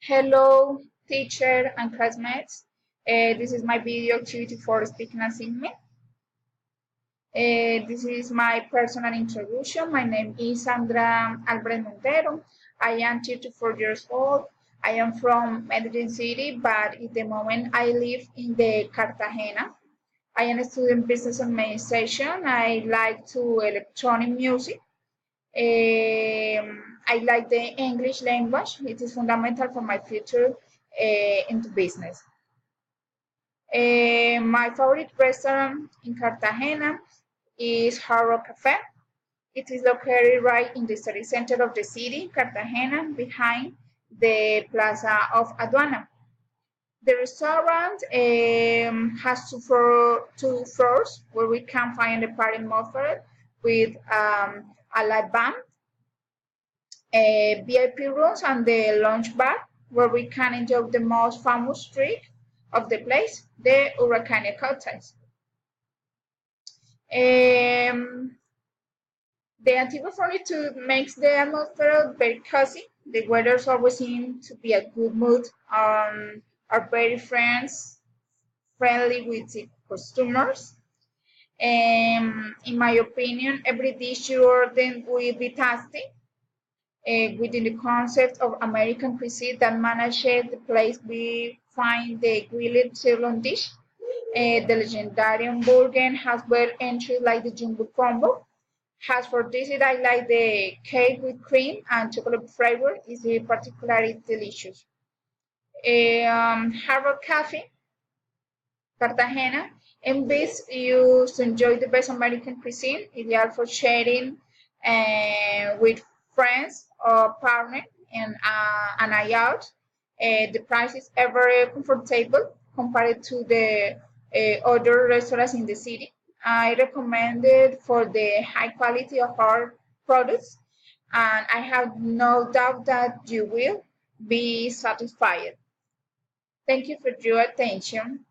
Hello, teacher and classmates. This is my video activity for speaking assignment. This is my personal introduction. My name is Sandra Albert Montero. I am 34 years old. I am from Medellin City, but at the moment I live in the Cartagena. I am studying business administration. I like to electronic music. I like the English language. It is fundamental for my future into business. My favorite restaurant in Cartagena is Hard Rock Cafe. It is located right in the city center of the city, Cartagena, behind the Plaza of Aduana. The restaurant has two floors where we can find a party atmosphere with a live band, VIP rooms, and the lounge bar where we can enjoy the most famous drink of the place, the Hurricane cocktails. The Antigua furniture makes the atmosphere very cozy. The weather always seems to be a good mood. Are very friendly with the customers. In my opinion, every dish you order will be tasty. Within the concept of American cuisine that manages the place, we find the grilled sirloin dish. The legendary hamburger has well entries like the jumbo combo. As for dessert, I like the cake with cream and chocolate flavor. Is particularly delicious. Harvard Cafe, Cartagena, invites you to enjoy the best American cuisine, ideal for sharing with friends or partner and an night out. The price is ever comfortable compared to the other restaurants in the city. I recommend it for the high quality of our products, and I have no doubt that you will be satisfied. Thank you for your attention.